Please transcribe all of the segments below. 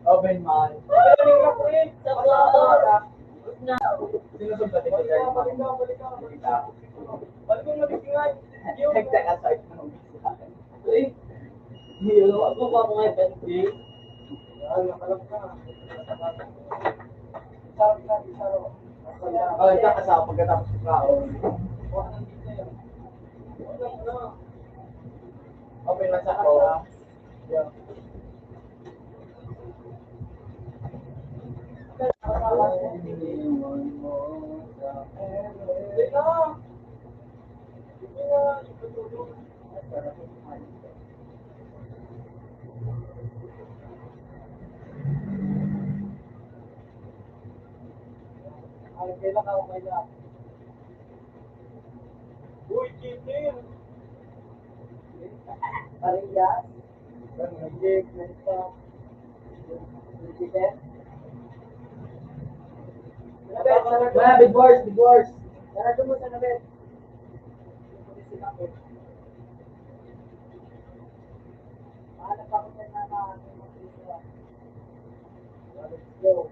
Open man. Sinusog ba ito? Nagtaka-start ng umpisa. Ako pa mga ipati. Oh, ito kasama pagkatapos ng kao. Open man sa ako. Yeah. Ay, kailan ka kailan? Uy, chitin! Parehas? Magic, mental. Chitin? Big wars, big wars. Sarado mo sa nabit. Paano pa ko na let's go.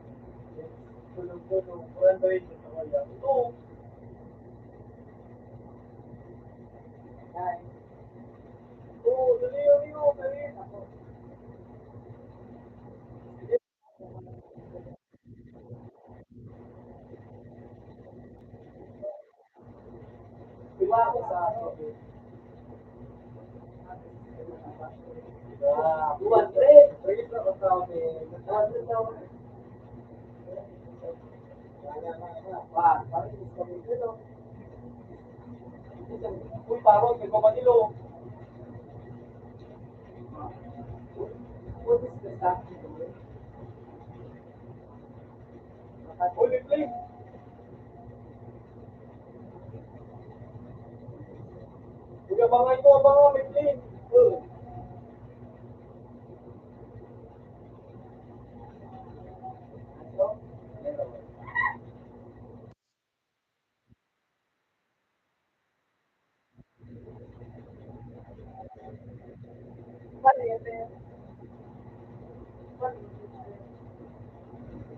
Tulong-tulong. Kurang ba yun sa kaya? Oo. Ay. Oo, dali yun. Dali. Diba ako sa buwan, pre. Pre, sa kasama eh. Uy, parang may kamanilo. What is the staff? Uy, please. Uy, abangan ko, may plane.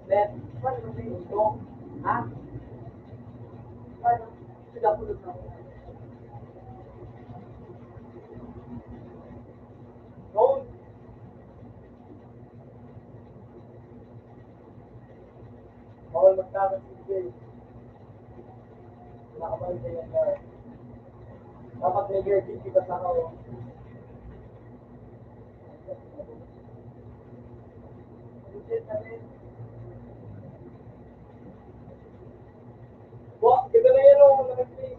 Ben, ha? Sudah puluh tahun. Noon, bawal magtakas si Jay. Nakabalik sa yan guard. Dapat may gear 50 ka sa ako. Wah, kita na yan o. Nag-play.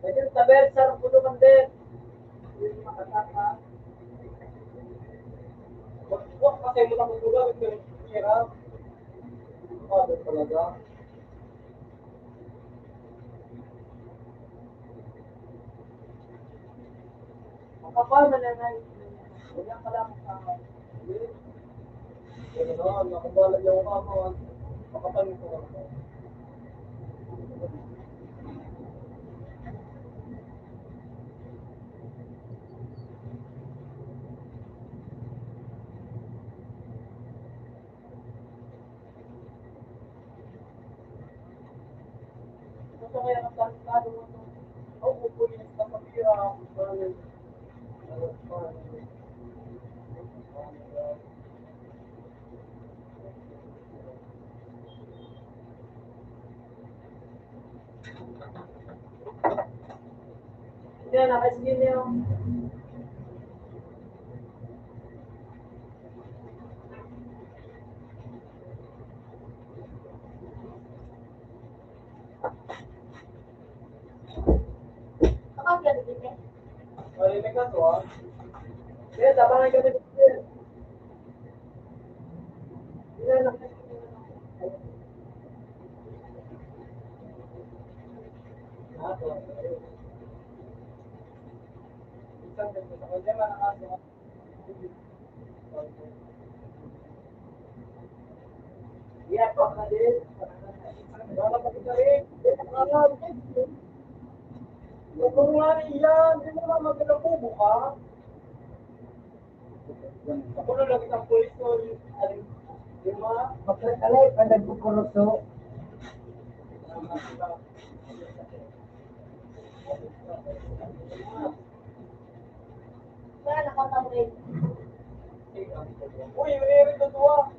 Medyo tabel, sarap pulo man din. Hindi makataka. Wah, kasi mo na maglugar. Ito yung hirap. Doon talaga. Makapal man na nga. Wala ka lang sa ano na, nakabala yung ako. Makapal ko ako. Ito kaya kapag mo ito. Ako pupunin sa kapira. Yan, nakasingin niyo. Kapag yan, dito. Marinig ka to, ah. Yan, tabangan kami dito. Yan, nakasingin niyo. Iya, Pak Kadir. Wala pa kita rin. Kung nga yan, hindi mo naman magkakapubo ka. Ako na lang isang pulis ko. Yung mga... Magkakalay pa nagkukuruso. Kaya nakatamrin. Uy, yun yung rin tutuwa.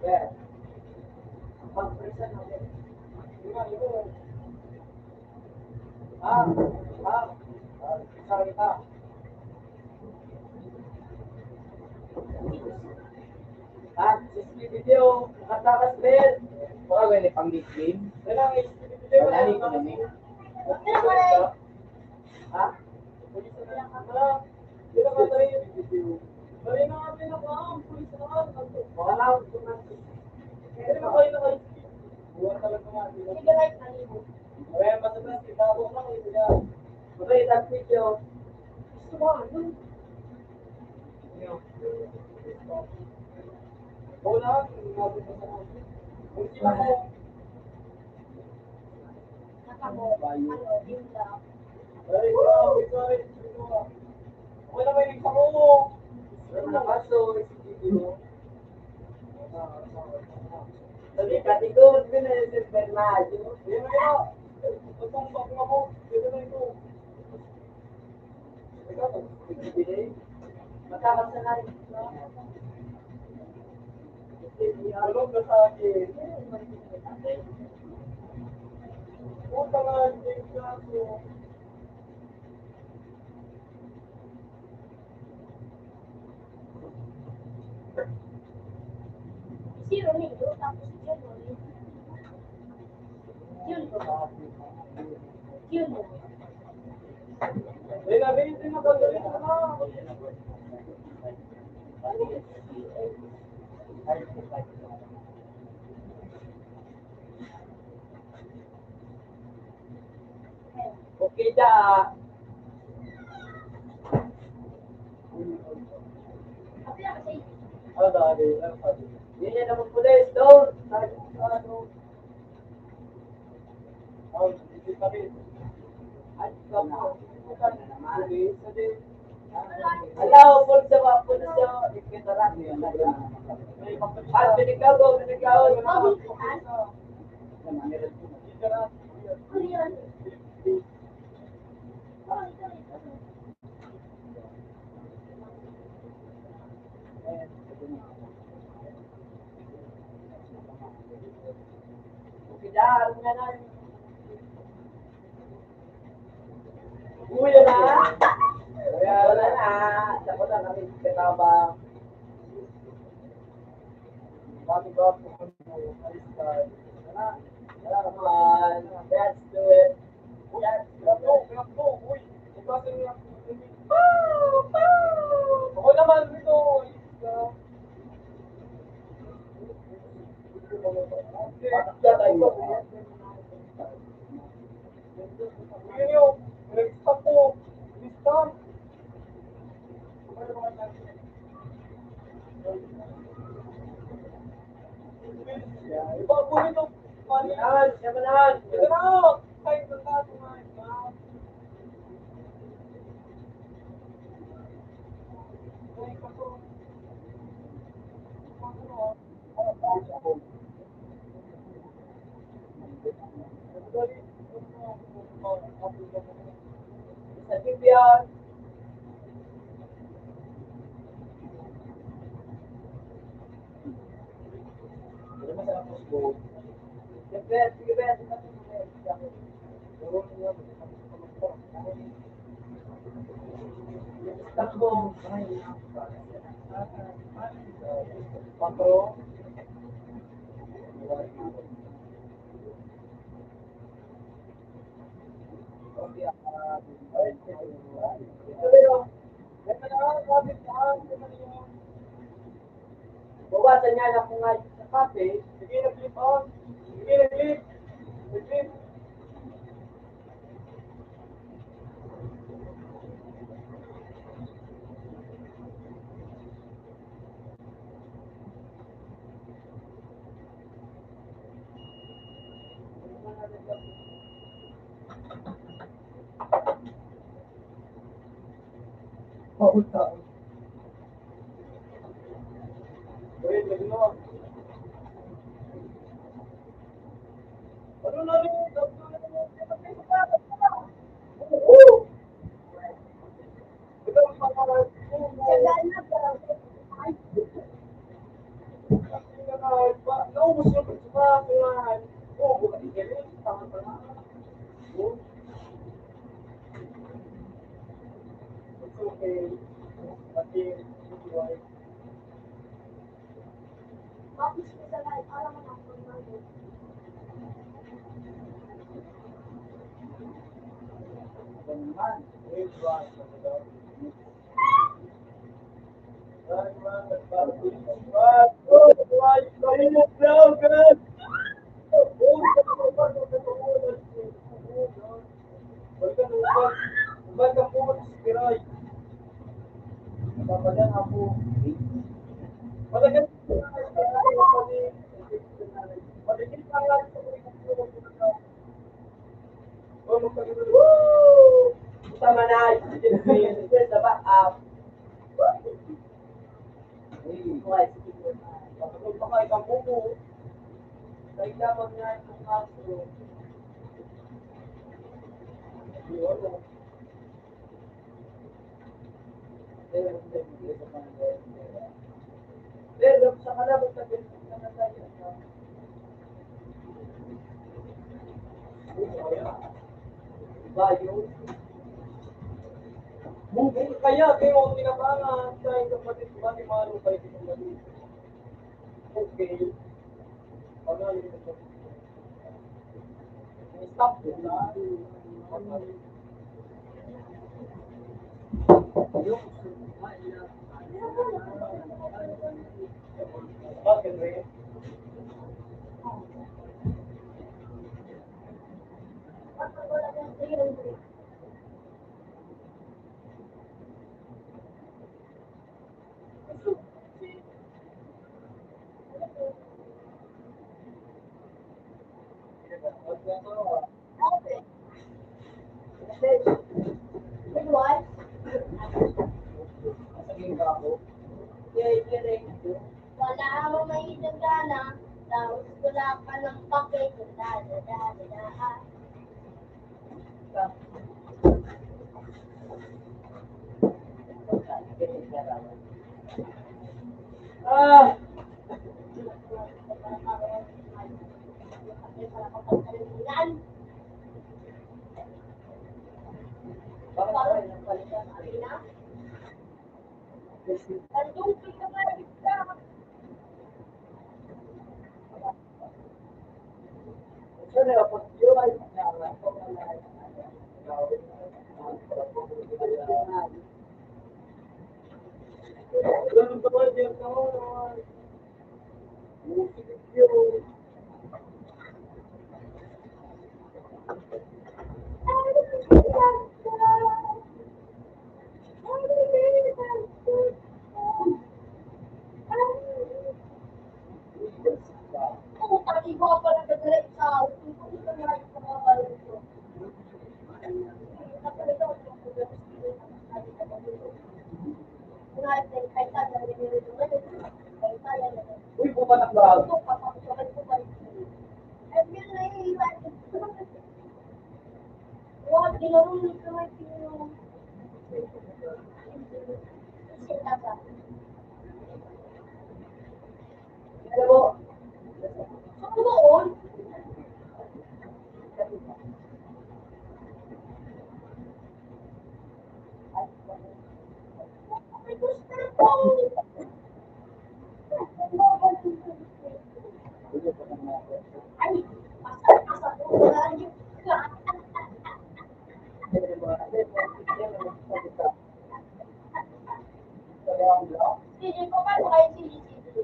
Kaya, pag-present natin. Yun. Isa kita. CCTV video, nakatakas din. Wala ba ni pang-game? Kailangan CCTV video. Wala ni kami. Ha? Pulis na lang ka. Hindi na matay yung video. Bali na nga pinaka, pulis na nga. Wala ako tumati. Hindi na kayo na kayo. Buwan talaga nga. Sige, right na libo. Kaya basta kita ako lang. Okay, that video. Gusto mo, ano? Wala, nabi mo sa mga. Kung sila ko. Nakamo, ano, yun lang. Ay, sorry. Ako na may nagsako mo. Nakaso, video. Sabi, katigod ko na yung Bernardo. Yan na yun. Itong bakla mo. Dito na ito. Ikaw, nagbibigay. Matakas na rin. Alog na sa akin. Puta nga, hindi kaso. Zero nito, tapos yun. Yun. Eh, nabili din ako. Galing ka na. Okay, da. Ano dali? Yun yan naman pulis. Doon. Ano? Oh, hindi pa rin. Ay, kapo. Pulis. Alaw, pulis ako. Pulis ako. Ikitaran. Binigyaw ko. Kejar, ngayon. Uy, na. Wala na. Ako na kami katabang. Bakit ba po alis ka? Wala naman. Let's do it. Yes, go. Uy, ipasok niya. Ako naman dito. Yun yung nag-stop po. Stop. Iba po nito. Panihan. Siyamanan. Ito na ako. Kahit na tayo nga. Sa Bibyan. Sige, Bet. Takbo. Patro. Bawasan niya na kung nga sa kape. Sige, nag-clip on. Sige, nag-clip. Nag-clip. Pauta. Wait, nagino. Ano na rin? Ito ang pangalan. Naubos yung pagsukakulan. Oo, buka di galing. Tama pa na. Oo. It's okay. Pati, buhay. Ito naman. Wait, right. Tama na, sa back up. Kapag pa kayo kang buko, kaya lamang niya itong kaso. Yun, no? Pero, sa kalabot na ganito na na tayo. Bayo. Mungkin kaya, kayo ang tinabangan sa yung kapatid, bati malo kayo sa kapatid. Okay. Ano yung kapatid? Stop yun na. Bakit rin? Masaging ka ako. Wala akong mainit gana, tapos wala ka ng pakay, Ah! Bakit tayo nagpalitan? Siyempre, kapag yun ay ganun ka ba, Jeff? Musik yun. Uy, pumatak ba? Alam mo, Hindi ko pa kayo sinisisi.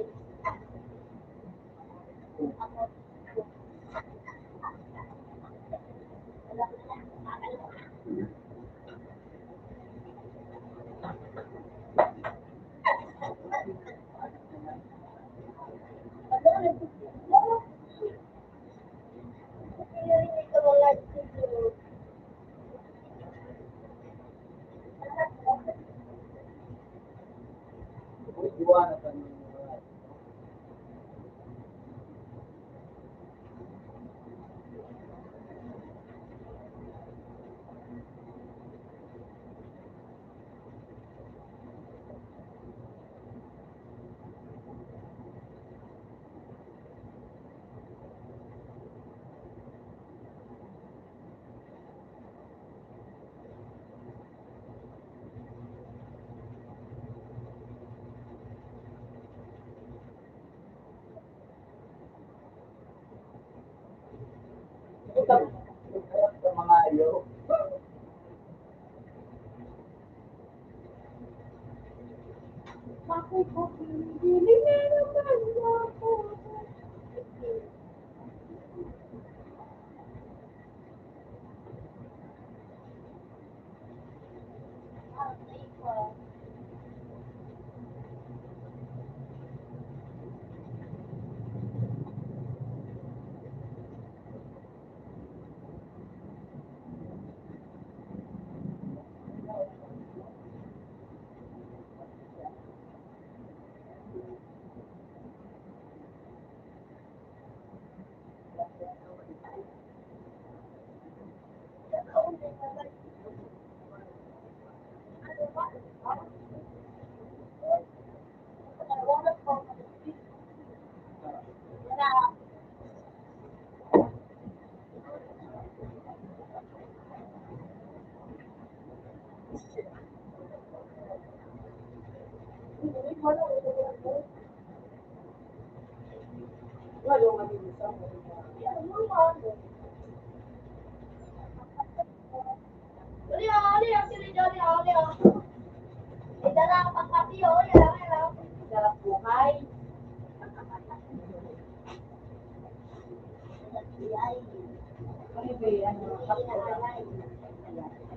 Ano ba yan? Inaalay.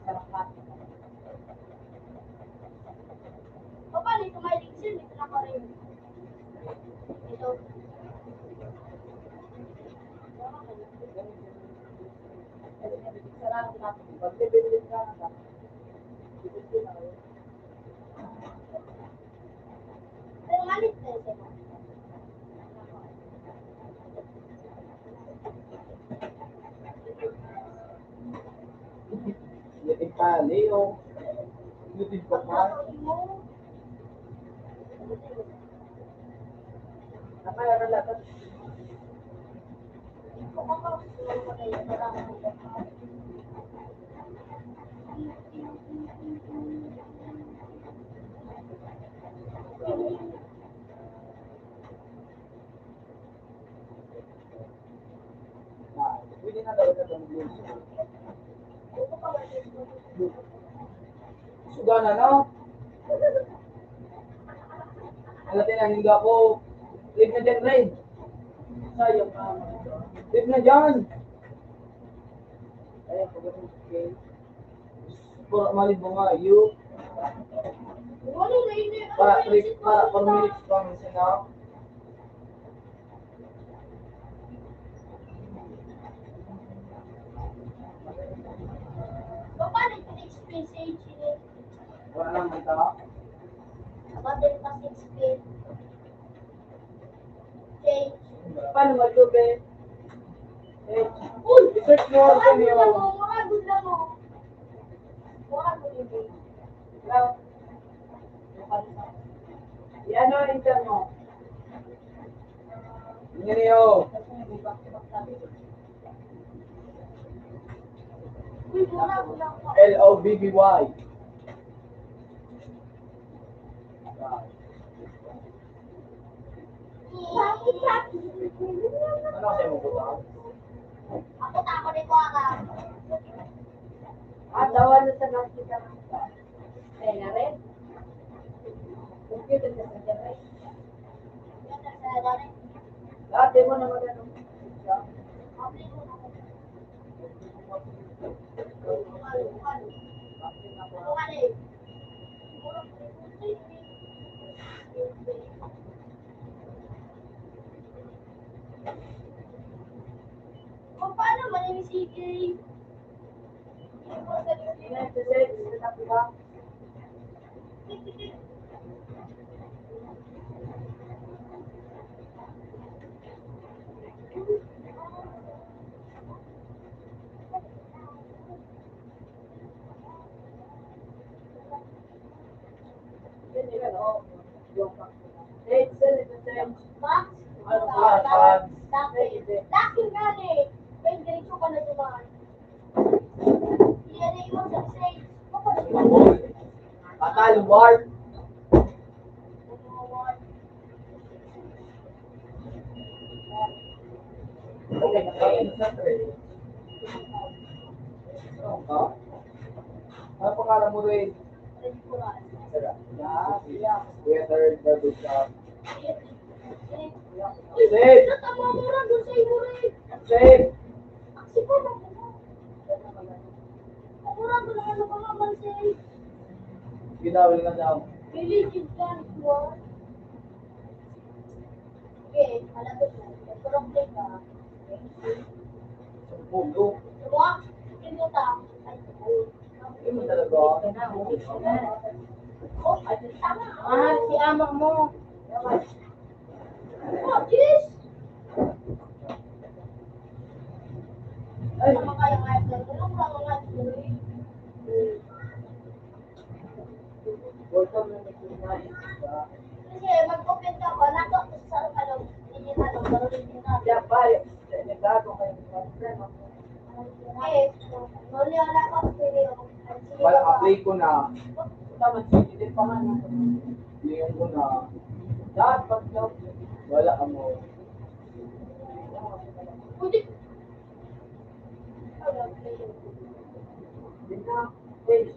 Sarap. O paano ito may lixin? Ito na ko rin. Ito. Sarap na. Pag bibili ka na. Bibili na kayo. Pero malit na ito. Litig pa, Leo. Litig pa pa. Namayroon lang. Pwede na daw ito. Suga na, no? Alatin ang hindi ako. Live na dyan, Ray. Sayang ka. Live na dyan. Ayan, pagdating okay. Malib mo nga, you. Para 4 minutes pa minsan na. Paano ito explain sa HCA? Wala lang mata. Abandon pa 6 feet. Change. Paano mag-ube? Uy! I-search mo ako Murag niyo. lang mo, murag lang mo. Murag mo yun. Yan o, intern mo. Yan niyo. Uy, murag lang mo. L-O-B-B-Y. Ano kasi mo buta? Ako tako ni Kuwaka. Dawan na sa nakita. Kaya na rin. Computer na sa dyan, right? Yan ang sa dali. Dati mo naman ano. Apply ko na ako. Bukal, bukal. Bukal eh. Murag O, paano man yung CK? Max? Daki nga eh. Kaya diretso ka na dumaan. Yan eh, yung sa stage. Atal, warp. Okay, ano pangalan mo rin? Weather, double shot. Uy, natama mo na doon sa imo rin. Safe! Aksi pa na. Ako na doon ano ka naman say. Ginawin nga daw. Religion plan ko. Okay, malapit na. Pero play ka. Pulo. Diba? Pinuta. Ay, Hindi mo talaga. oh, tama. Si ama mo. Oh, yes! Ay, Tama kaya nga ito. Tulong lang nga ito. welcome na nagsinay. Kasi mag-open ka ba? Nato sa kalong. Hindi ka lang. Pero hindi ka. Kaya ba, nagdago kayo ng friend. Eh, nuli wala ko. Wala, apply ko na. Tama, hindi pa nga na. Ngayon ko na. Lahat pag wala ka mo. Pwede. Hindi na. Wait.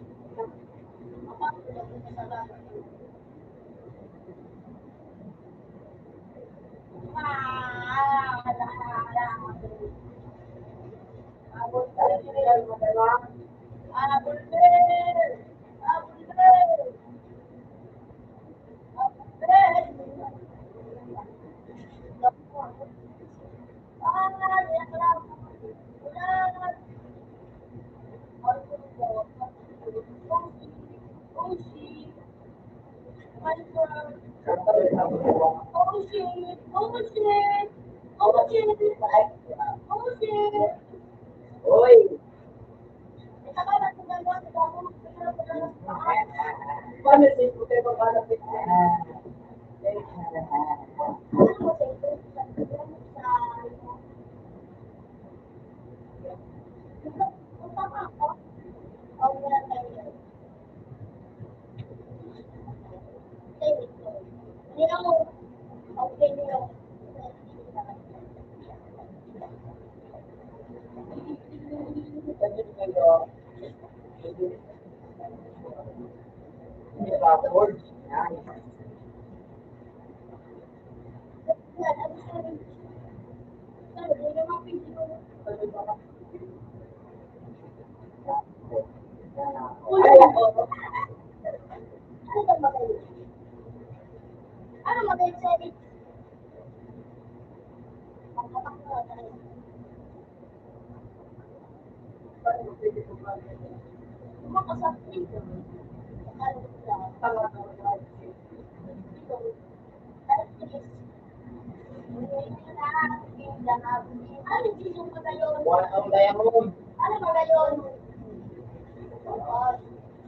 Ah, Oh shit! Oh shit! Oh shit! Oh shit! Uy! Paano si Puti ba malapit? Password. Yan. Ay, ako. Ano magaling sa edit? Makasakit. Ano yung magayon? One of diamond. Ano magayon?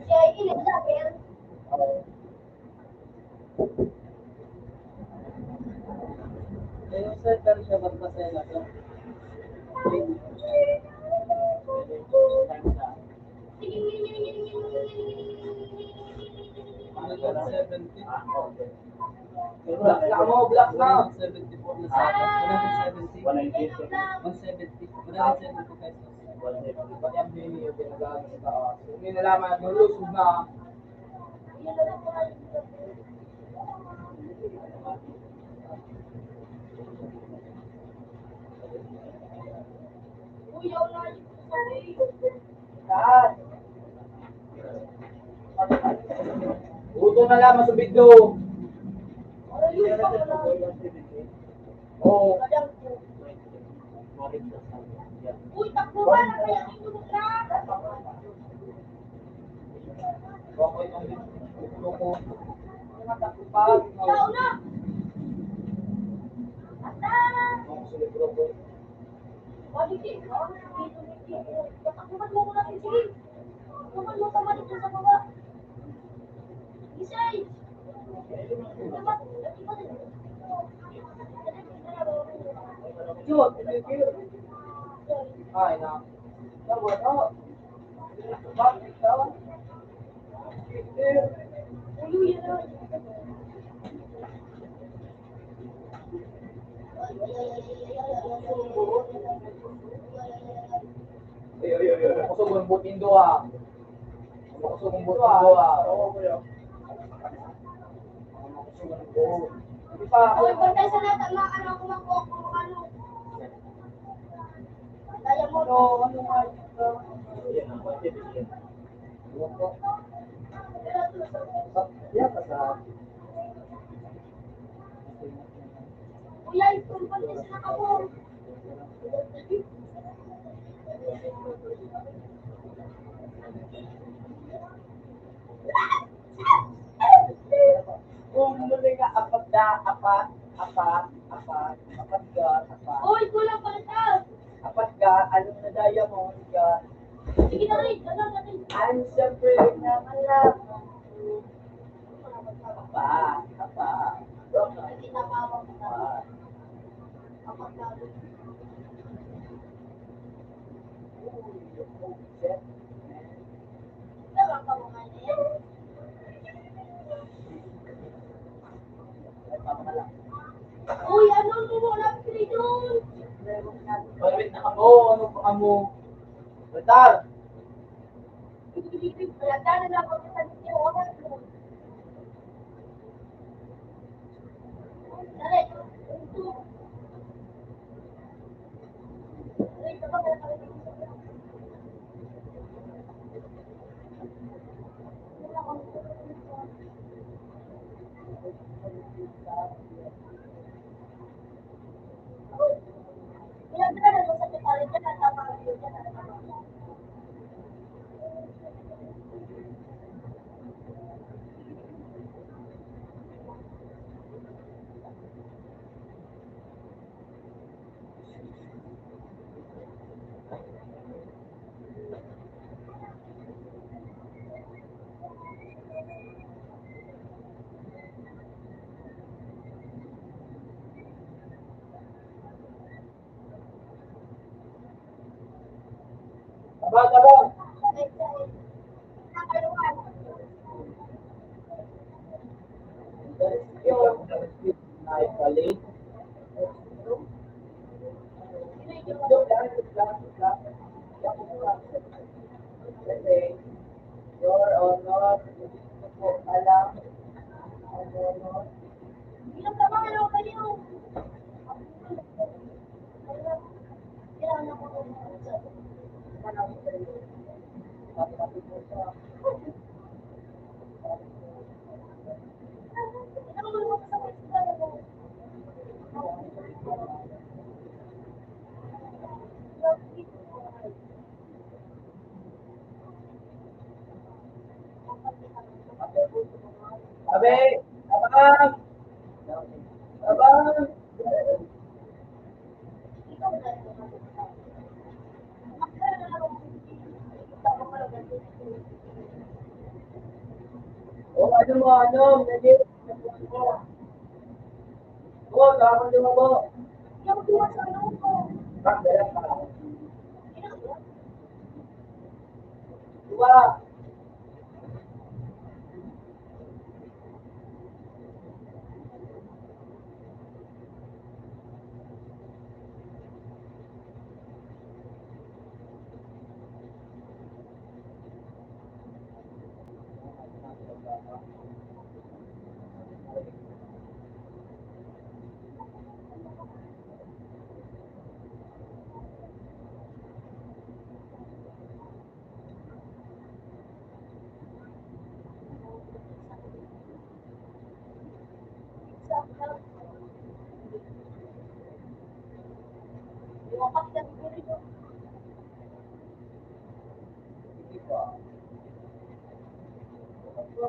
Siya ini sa akin. Yung center siya magpasaya na siya. Ano ka na? 70. Black na mo, black na. 74 na sa akin. 170. 170. 170 pesos. Pati ang bini yung pinagamit sa taas. Hindi nalaman, yung lusog na. Saan? Uto na lang, masubig do. Oo. Uy, takbo ba na kaya dito mo na? Okay, ang gusto ko. Mga takbo pa. Ikaw na! Ata! Wali din. Takbuhan mo ko natin, sige. Takbuhan mo tama dito sa baba. Isay! Yun, ay na. Tawa na. Bakit ka? Kusog ang butin do ah. Kusog ang butin do ah. Oo, kuya. Kusog ang butin. Di pa. Uy, bantay sa lahat ang mga ano kumakuha ko ano. Kaya mo. Ano, ano nga ito? Yan pa sa. Kuya, itong bantay sa nakabo. Kung muli nga apat ga, apat ga, apat. Uy, kulang pala ito. Apat ga, anong na diamond ga. Sige na rin, ano natin. I'm so pretty na malap. Apat. Hindi na mawag na. Apat. Kapag lalo. Diba ka mo nga yan? Uy, ano mo wala doon? Wait na kamo, ano pa kamo? Betar! Wala na lang ako sa inyo. Dali. Dali, kapag Taba, taba. Naibalik. Kasi, your honor, gusto ko alam, ang honor, Bilang tama, ano kayo? Kailangan ako sabi ko sa sabi, abang, abang, o ano mo, ano, hindi, o, tama mo mo, dala ka, diba,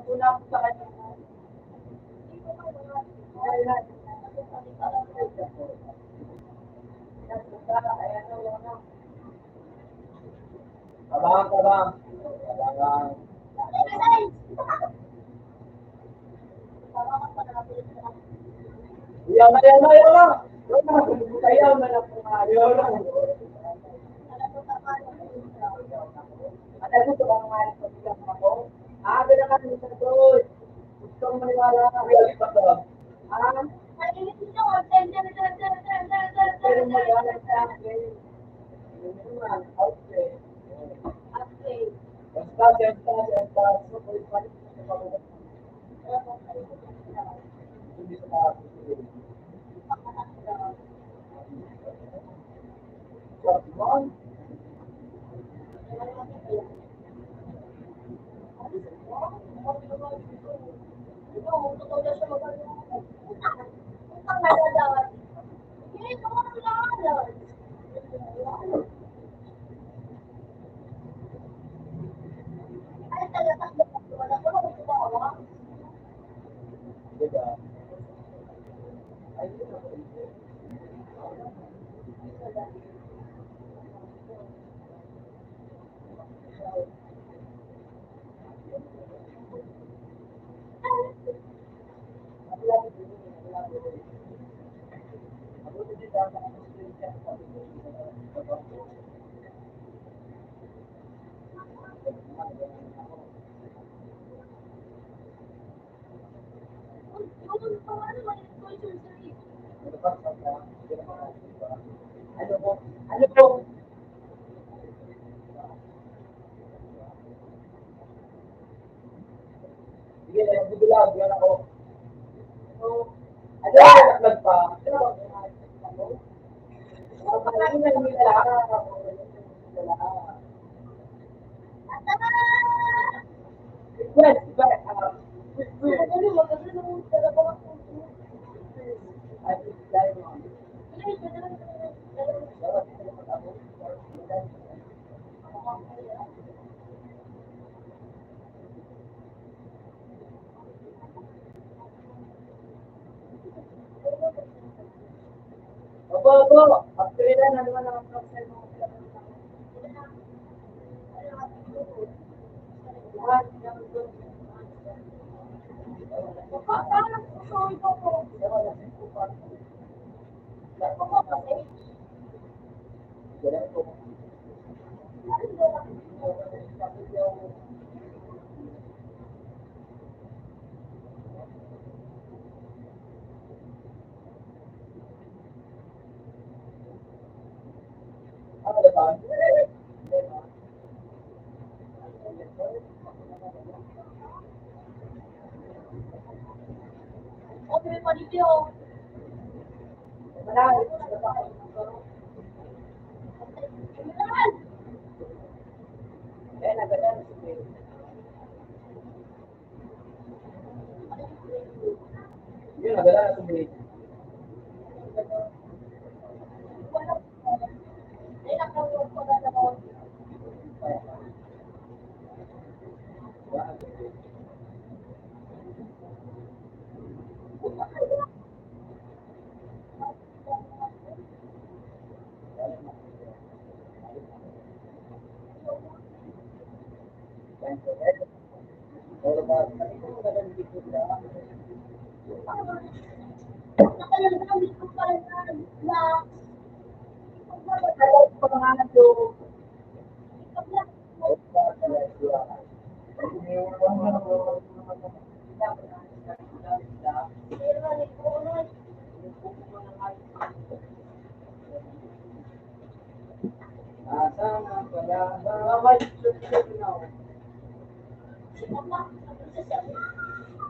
puna ko sa kanya, ayan o, ano, abang, abang, abang, yan, yan, ayaw na lang po, ayaw na. At gusto bang mahalin ko siya ako? Ganda ka nito doon. Gusto kong maniwala ka. Realit pa to. Ah, pero magalang sa akin. Yun naman, okay. Basta, basta. So, pwede pa rin sa pagkakas. Hindi sa pagkakas. Sabon? Diba? Ay, ano po? Ano po? Sige, nagbibilag. Yan ako. So, ano ba naglag pa? Ano ba? Ano ba nila? Request, ba? Ay, diamond. Bobo. After na, naman ang process mo. Okay, pa dito. Yun, nagala na tumuli. Asama pala ba?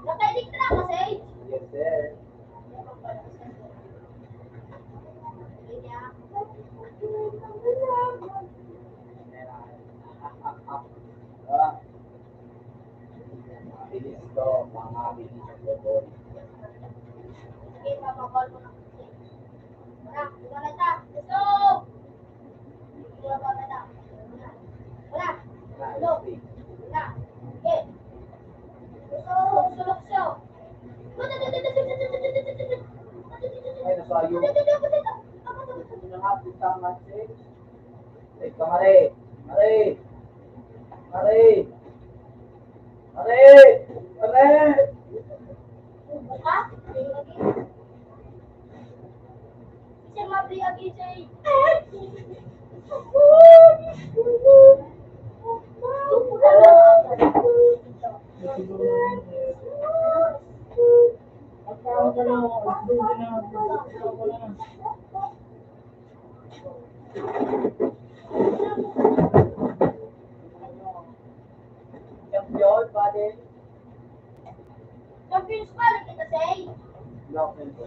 Nakainig na kasi. Yes, sir. Ah, mabilis to, mga bilis ang bobol. Okay, papakol mo na kasi. Wala, wala na. Gusto! Wala na. Wala. Wala. Wala. Okay. Gusto, sulok siya. Ay, nasayo. Pinangapit sa message. Ay, kamari. Mari. Mari. Mari. Mari. Buka? Siya mabiyagi siya eh. Champion, pare. Champions pa rin kita say. Block nito.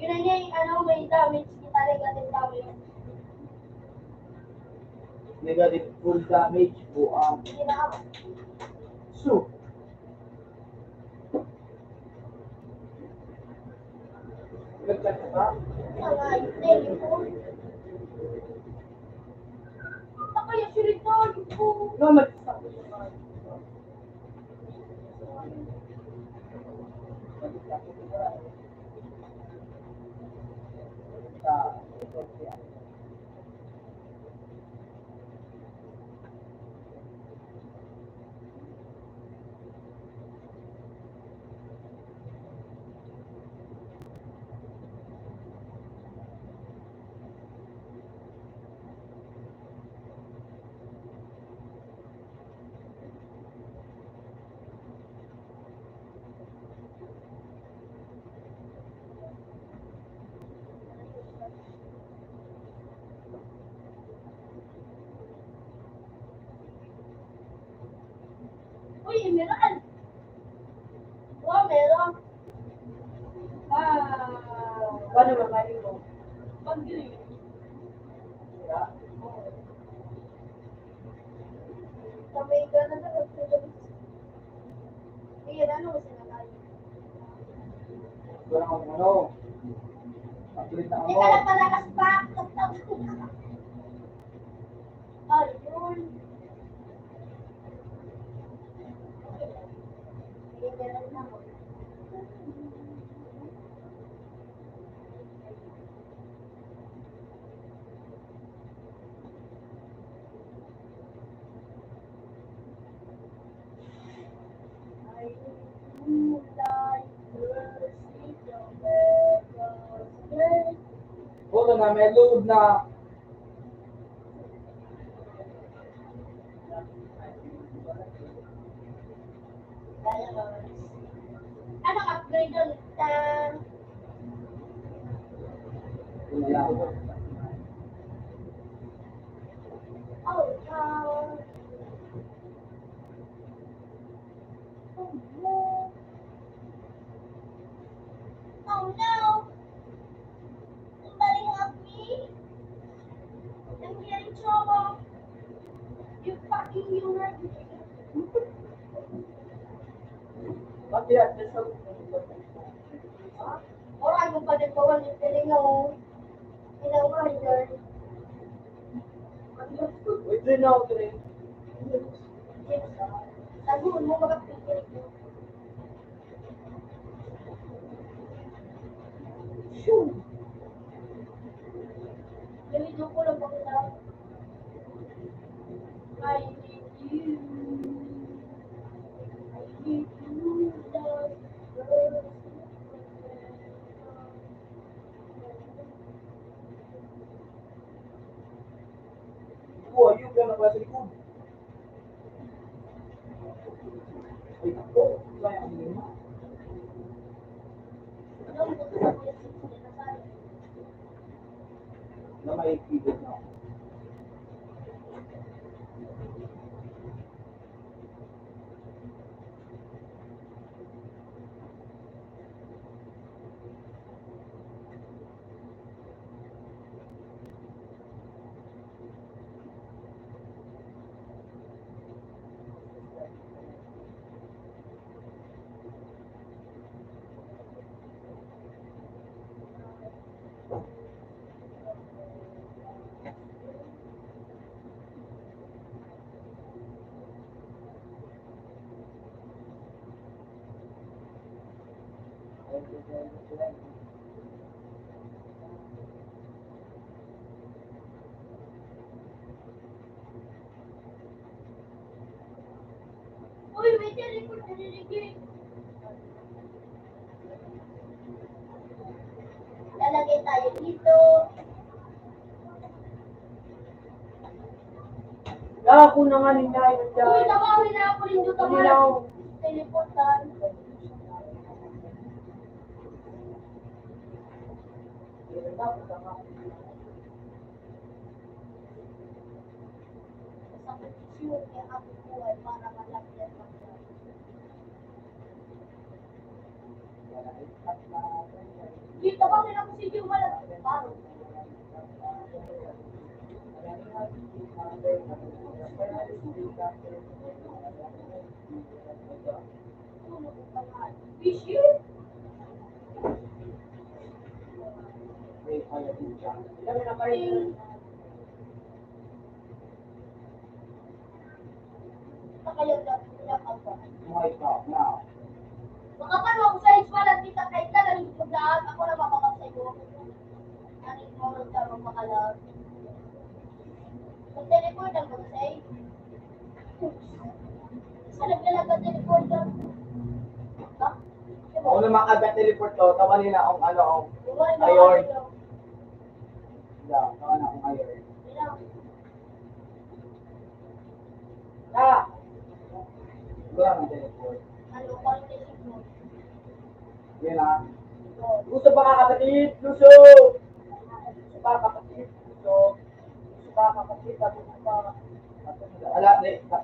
Yun na niya yung ano, may damage kita negative damage. Negative full damage. Buang. Hindi na ako. So. Nagchat ka ba? Mga telephone. Ako yung sirito, yung po. No, mag-stop. Uy, meron. Wow, meron. Paano ba kayo mo? Pag-green. Sabay ka na sa Sige, ano ko sinakay? Wala kang ano. Actually, na Teka mo. lang, malakas pa. Ayun. Sige, meron na ako. na, may load na. Anong upgrade ulit? Oh, oh no! Somebody help me! I'm getting trouble! You fucking unit! Bakit yan? Orang mo pa din bawal yung piling ng ilang rider. Withdraw na ako today. Saguhin mo magkapikilig mo. Shoo! Nilidyo ko lang pakita. I need you. I need you. Love. Oh, ayun ka na ba sa likod? Ay, ako. Kaya ang lima. Ano mo ito sa kuya sa Na may keyboard na. Uy, may teleport na niligay. Lalagay tayo dito. Ako na nga nila yun Uy, dyan. tawagin na ako rin dito Hindi na ako. teleportan. Sa petisyon kaya ako buhay para malagyan pa siya. Uy, tawagin ako si Juma lang. Paro. Wish you? Dami na kayo. Nakayag ako. Mga ikaw na. Makapano ako sa iswalan, kita kahit ka lang yung pagdaan, ako na mapakap sa iyo. Aning mo rin ka magmakalag. Mag-teleport ang mga say. Sa naglalag ang teleport ka. Ha? Ako naman agad teleport to, tawa nila akong ano, akong Buwan na ayon. ako. Hindi, tawa na akong ayon. Ina. Ah! Wala nang teleport. Ano, qualification mo? Yan na. Ito. Gusto ba kakapatid? Luso! Gusto ba kakapatid? Luso! Gusto ba kakapatid? Sabi ko ba? Ala,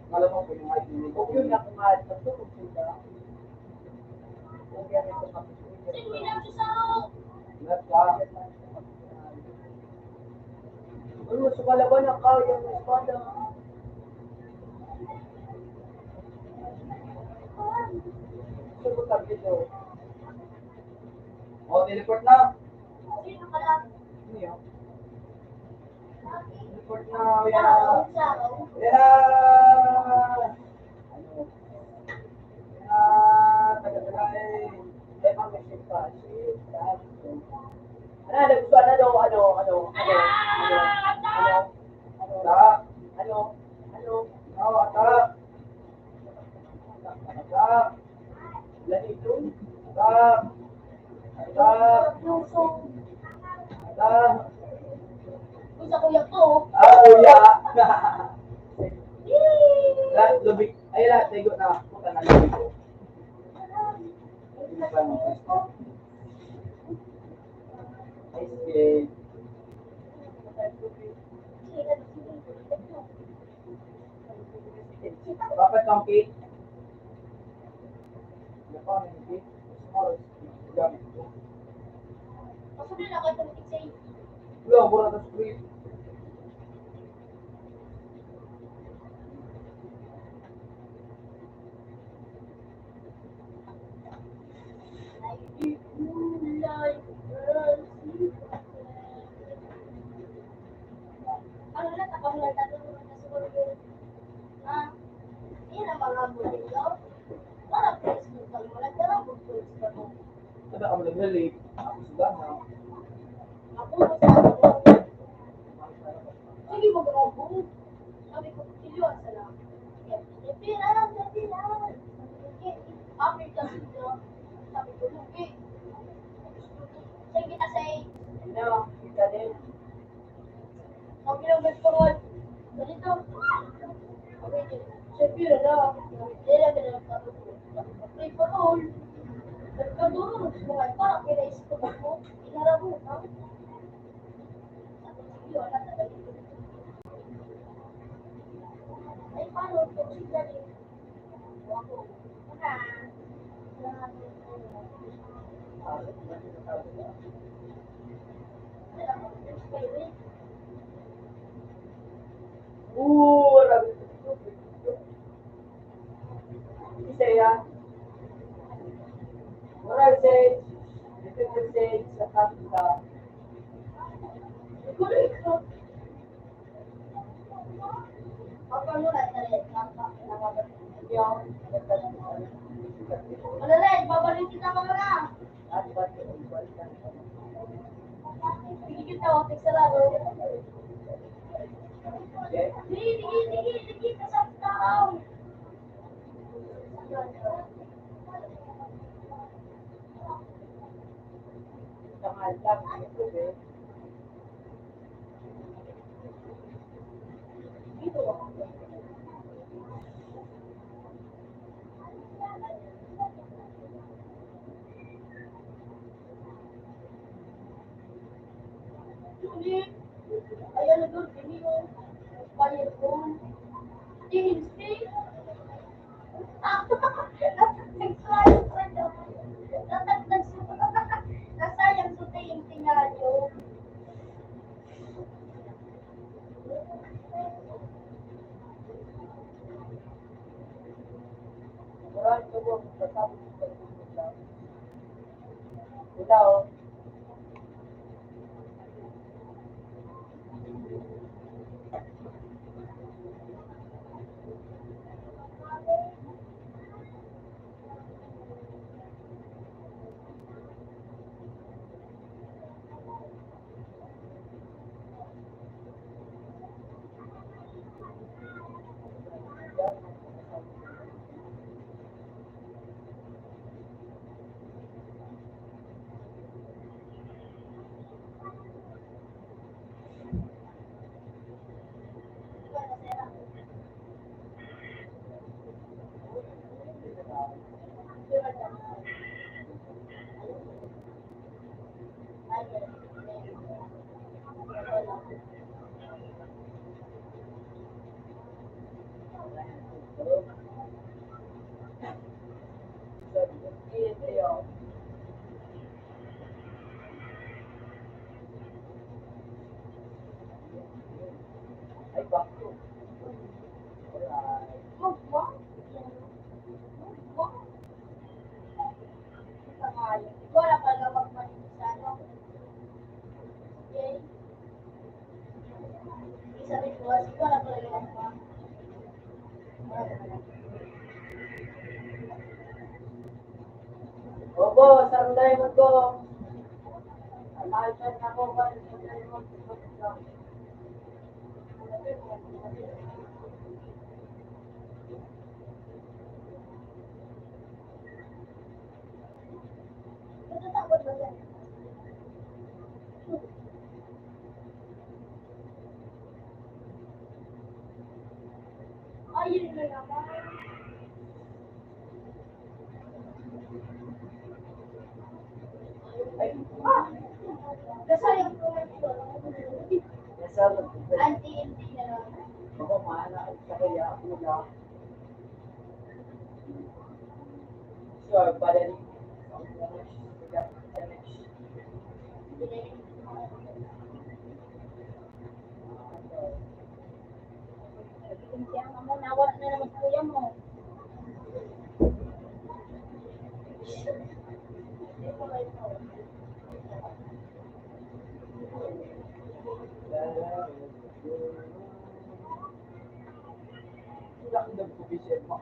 malamang ko yung ID. Huwag yun na kung mahal. Magtutog sila. Huwag yan ito kapatid. Sino lang siya sa ako? Lahat ka. Ano, sa kalaban na kaya ng espada. Gusto ko sabi ito. O, teleport na. Sino ka lang? Ano yun? Teleport na. Sa Yan ako, na. sa ako. Yan na. Ano? Yan na. Taga-tagay. Eh, ang message pa. Shit. Ano, nagustuhan na daw, ano, ano, ano, ata, ata, lanito, ata, ata, Puso. ata, to. Kuya. Yee! Lahat lubik. Ay, lahat. Tego na. Puta na lubik ko. Ice skate. Dapat kang cake. Ano pa, may cake? Small. Gamit ko. Masabi na kayo tumitig sa'yo. Wala, wala na script. Ano na, tapanglan na doon na siguro yun. Ah, yun ang mga modelo. Parang Facebook lang mo lang, pero ako Facebook mo. Sabi ako nag-relate. Ako sila na. Ako, masabi ko. Sige, mag-robo. Sabi ko, silyon sa lang. Piran. After kasi ko, sabi ko, lugi. Sige, asay. Ano? Kita din. Sabi ng best ko ron. Ganito. Okay, sabi na. Dila ka na sabi ko. Pray for all. Nagkaduro ng sumay. Parang pinaisip ko ako. Inarabo na. Sabi ko, sige, wala na ganito. Ay, paano? Sige, ako. Wala. Wala. Isa yan. Moral sense. Definitive sense. Sa kapita. Malalit, babalik kita ka muna. At ba't yung balikan ko? Sige kita, wapit sarado. Okay? Sige, kasap tao. Tangal lang. Ito eh. Dito ako. Sulit. Ayan na doon, pinigol. Bayad ko. Hindi. Ah, nasayang sa tingin tingayo. Moral ko po. Sasabi ko sa inyo. Wala oh. Ay, bakit? Wala pa lang magpalit sa ano. Okay? Isa rin ko, wala pa lang magpalit. Opo, sarang diamond ko. Mahal siya na ako ba? Natatakot ba yan? Ayun na naman. Ay, Nasayang ko na ito. nasa Anti-hindi na lang. ako mana at sa kaya una. Sure, but then Kaya nga mo, nawala na naman kuya mo. laki ng provision mo.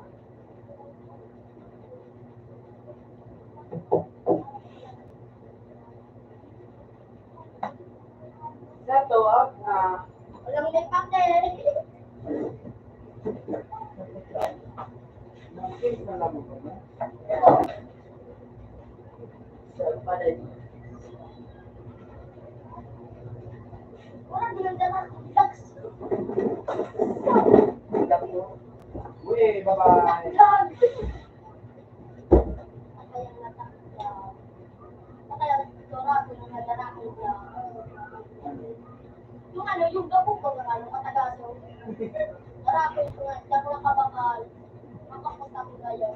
Sa tawag na Walang may papel. nakikita na lang mo na. Sir, pa rin. Wala din ang dapat. Tax. Tingnan mo. Uy, bye-bye. Vlog. Kaya natakot. Kaya dorado yung nadarako niya. Yung ano, yung gabo ko ng ano, matagaso. Darako yung mga, dako ng kabakal. Makapunta ko ngayon.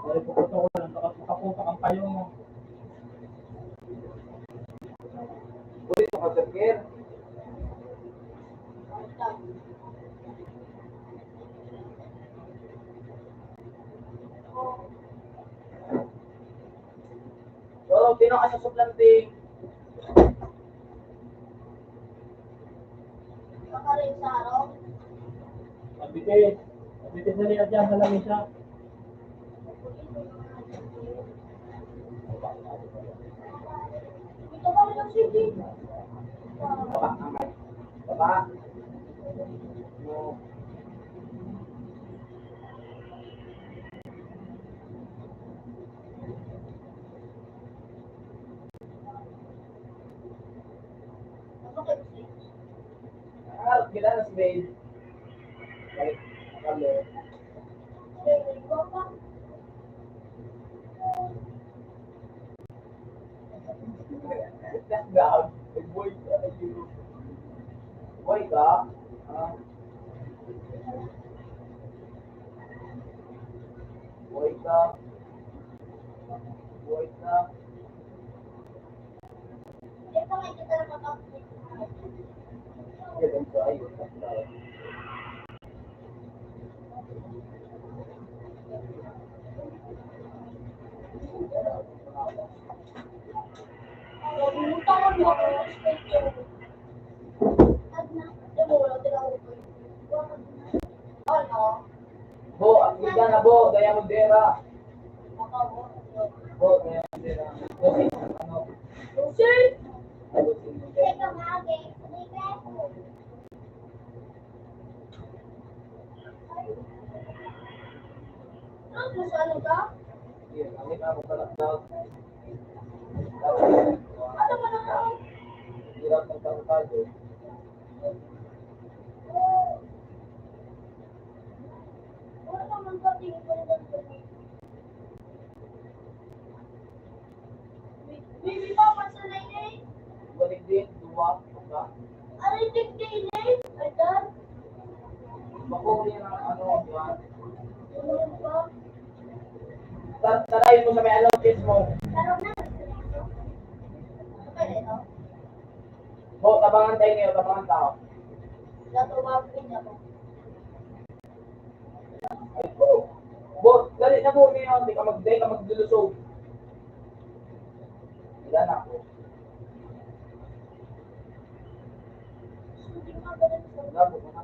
Dahil puputo ko lang, nakaputak ang payo mo. Uy, ito ka, Sir Kier. So, sino ka sa suplanting? Makarin sa araw. Mabitis. Mabitis na niya dyan sa lamisa. Dito kami ng city. Baba, angay. Baba. No. Ah, gila na si Babe. Balik. Balik. That's down. Boy ka. Boy ka. Ah. Boy ka. Boy ka. Ganun ka. Ayun. Bo, amiga na bo. Diamondera. Bo, Diamondera. Okay. Ano? Sige, kami na ako pala daw. Hirap ng tarutado. Baby mama sa nanay. Balik din, duwa, baka. Ano yung tigdaylay? Adan? Makuli ng ano, yan. Ano ba? Tarayin mo sa may allowance mo. Laro na. Okay na ito. Bo, tabangan tayo ngayon, tabangan tao. Natawagin niya ko. Bo, dali na po ngayon, di ka magdulusog. Wala na ako. Hindi ka ganun sa Wala po na.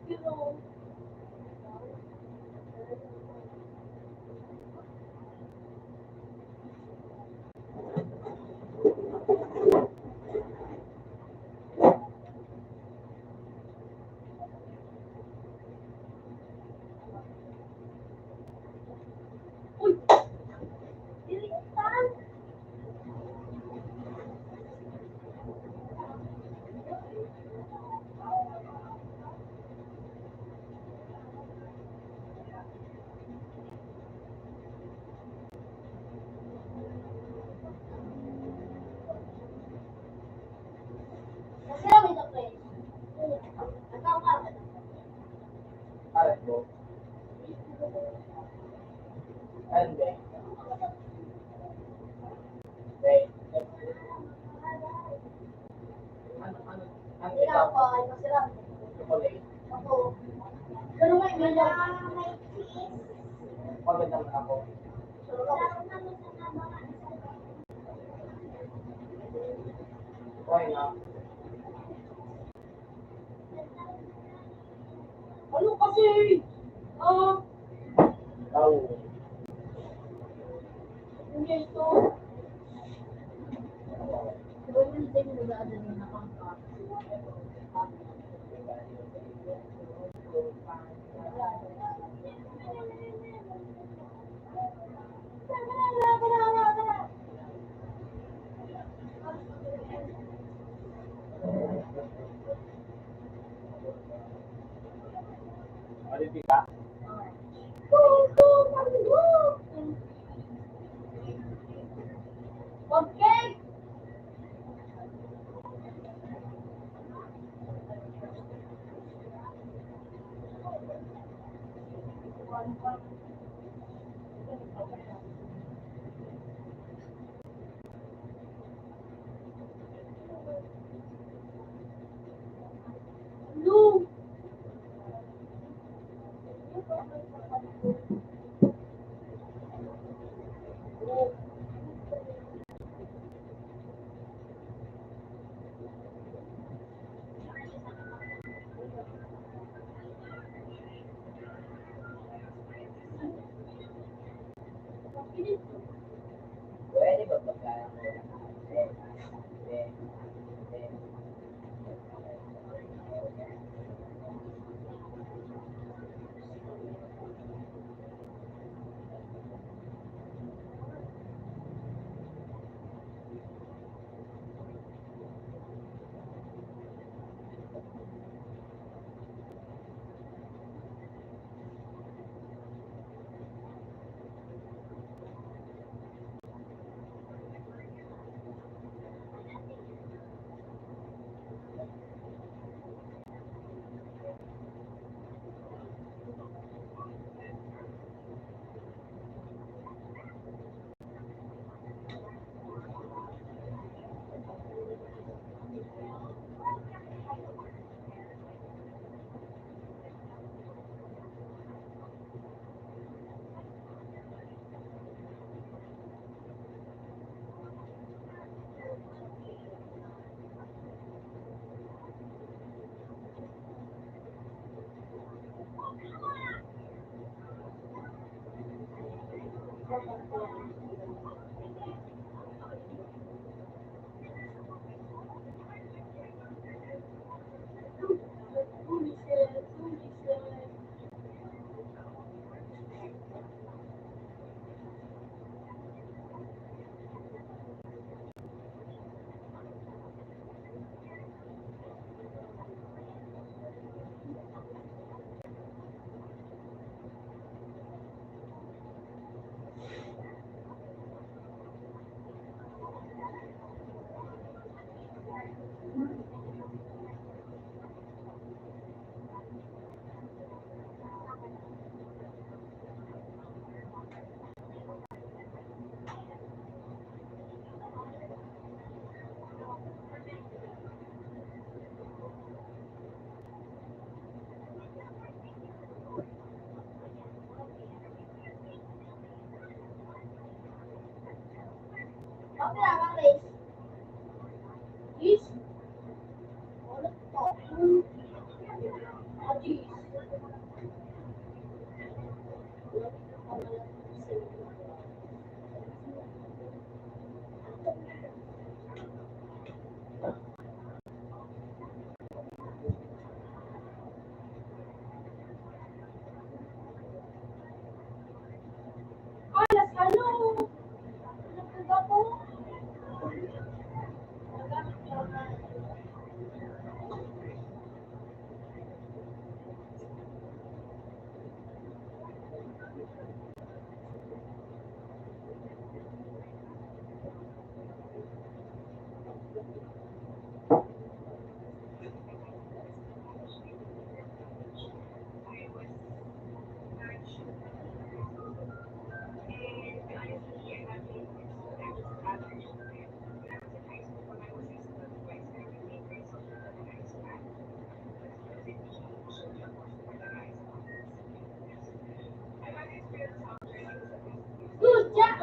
Pero, uy! Dilitan! Masira may sakay. Nagkakaroon. Alam ko. Alam ba? Ano Hindi na ikaw? ako ay masira. Chocolate. Ako. Pero may ganyan. Pagod naman ako. Okay na. Ano kasi? Ah, Ikaw. hindi ito. Pero hindi tayo nag-aadal yung nakangka. Alipin ka? Okay. No. Pwede ba pagkaya mo? Okay lang, okay. Cheese. Cheese.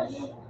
Gosh!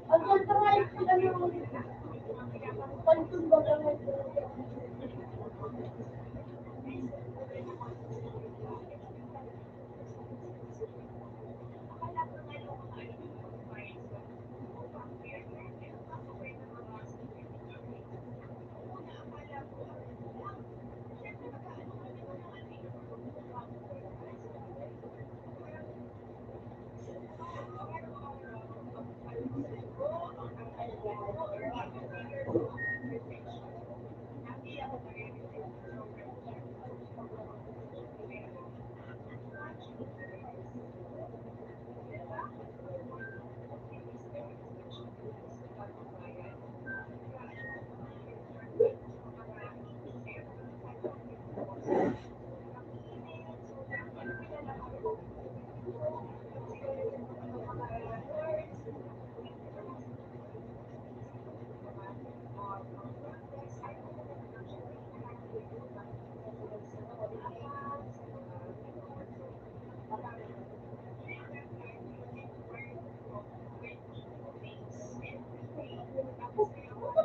Ang contract sila ng pantun ba lang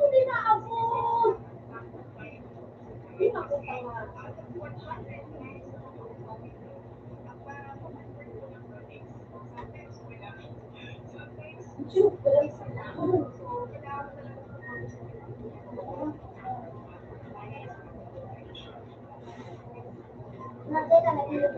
hindi naabot. Hindi napunta nga. Shoot, wala sa Nateka na dito.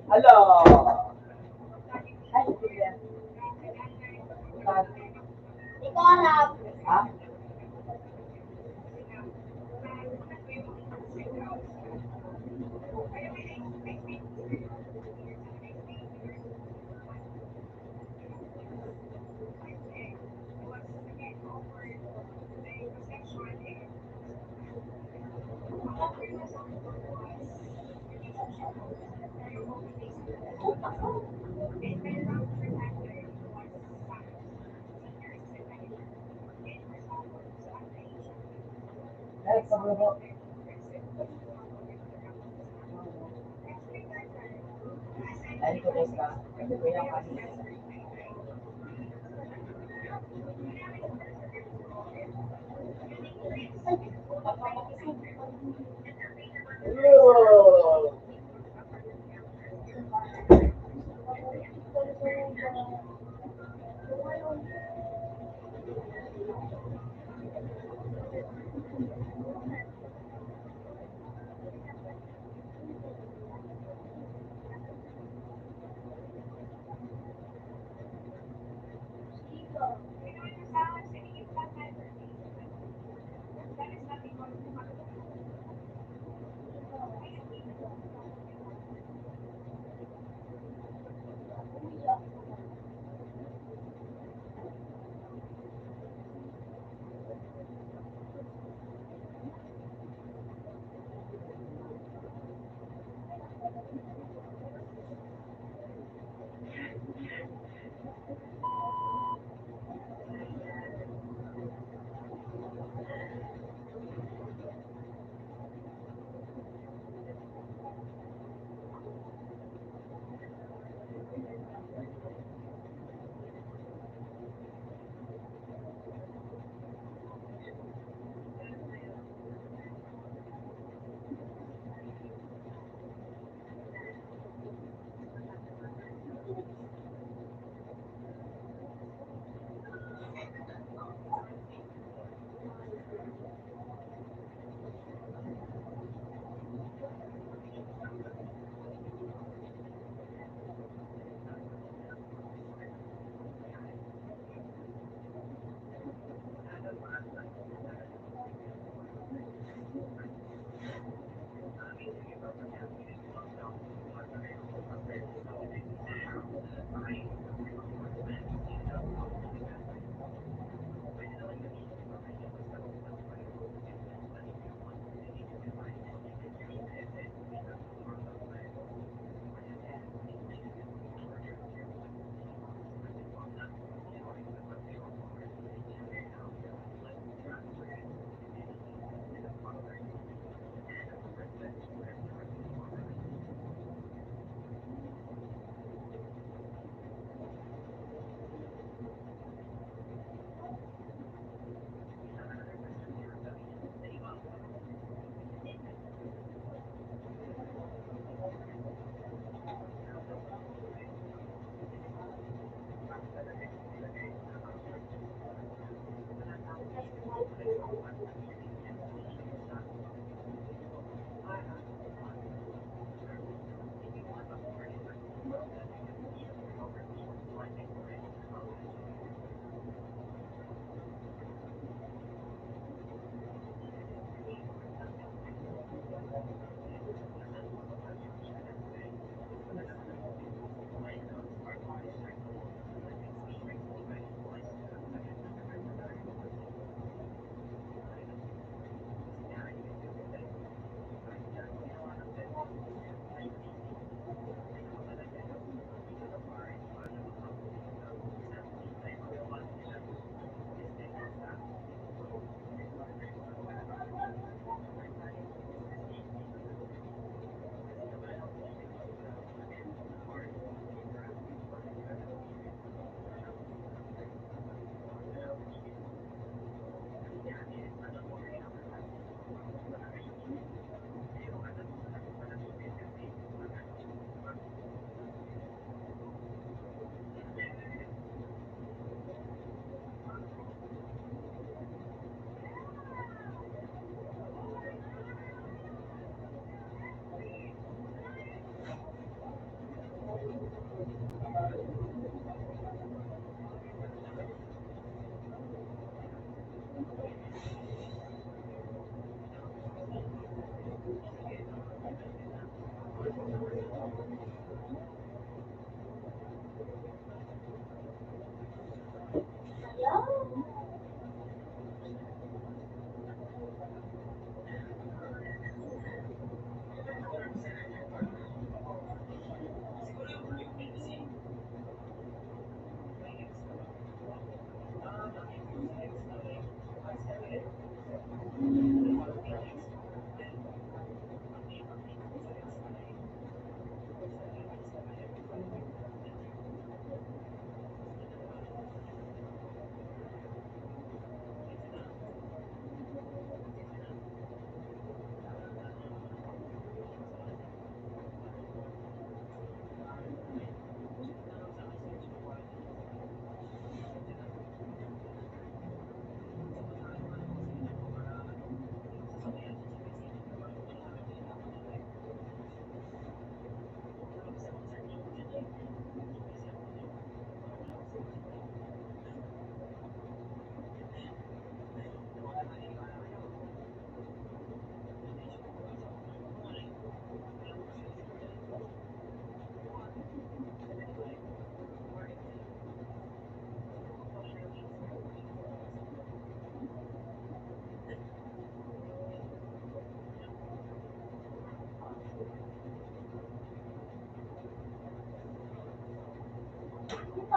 Hello! Ay, hindi yan. Ikaw harap. Ha? Ay, paburo. Ay, ito guys ka. Ito ko yung kasi.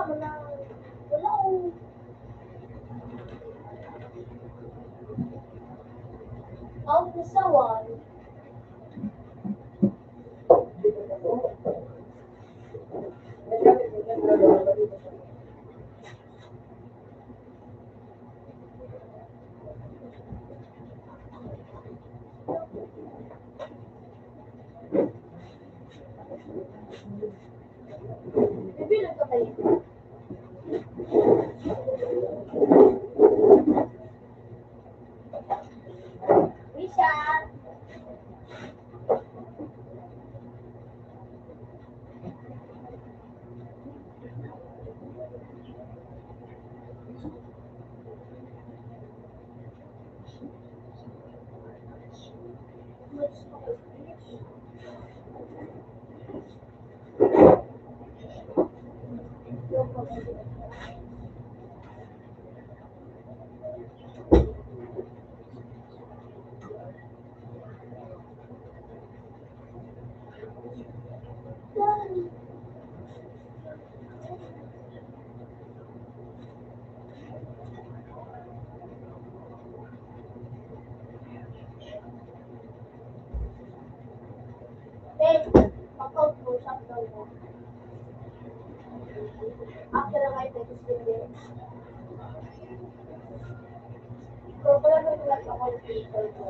wala. Wala oh. Out na sa one. Bibilang ka kayo. Richard! Pag-out mo, shutdown mo. After ang ay nag-spin so, wala na lang ako yung paper ko.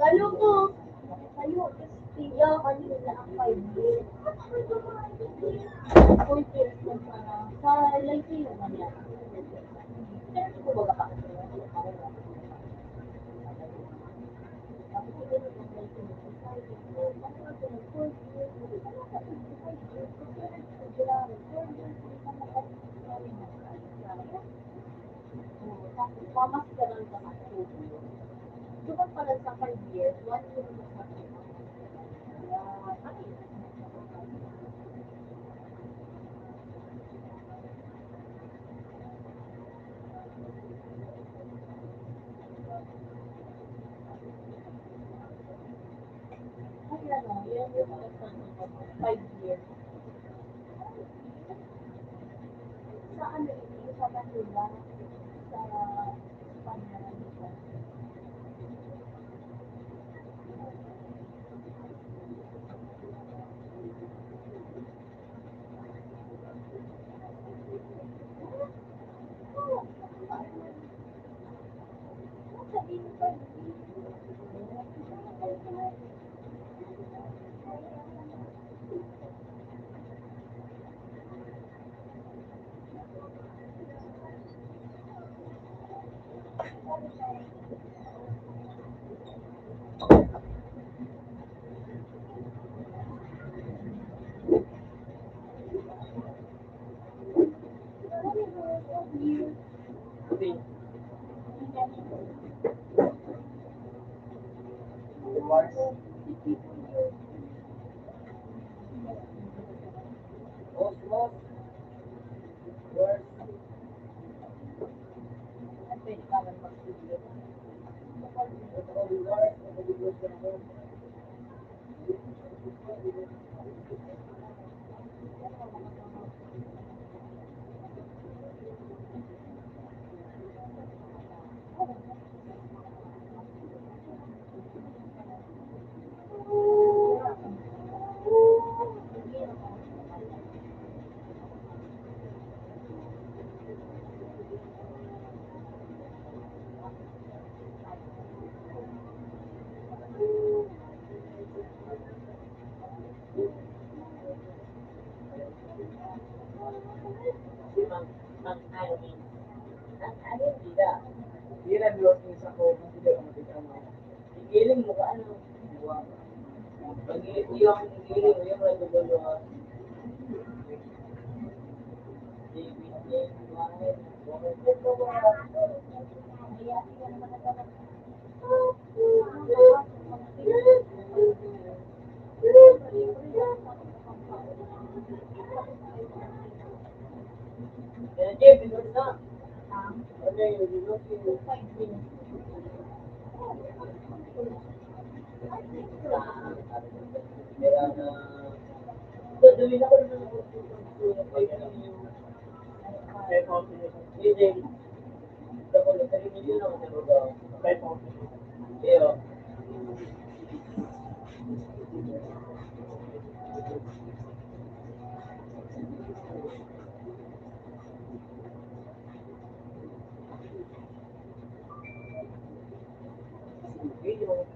Kalo mo. Kalo. Tiga kanina ang 5 years. 4 years na sana. Sa life naman yan. Pero ko ba ka? Tapos mamas ka lang sa doon pala sa 5 years, 1 year mas matino. Ay, ano, yan yung mga 5 years. Sa ano, hindi sa Manila, sa Panaranitan. Hindi na biwas yung isa ko. Kasi di ako matigang mo. Igiling mo ka ano. Pag iiyak yung igiling mo, yung regular yung Yeah. Video.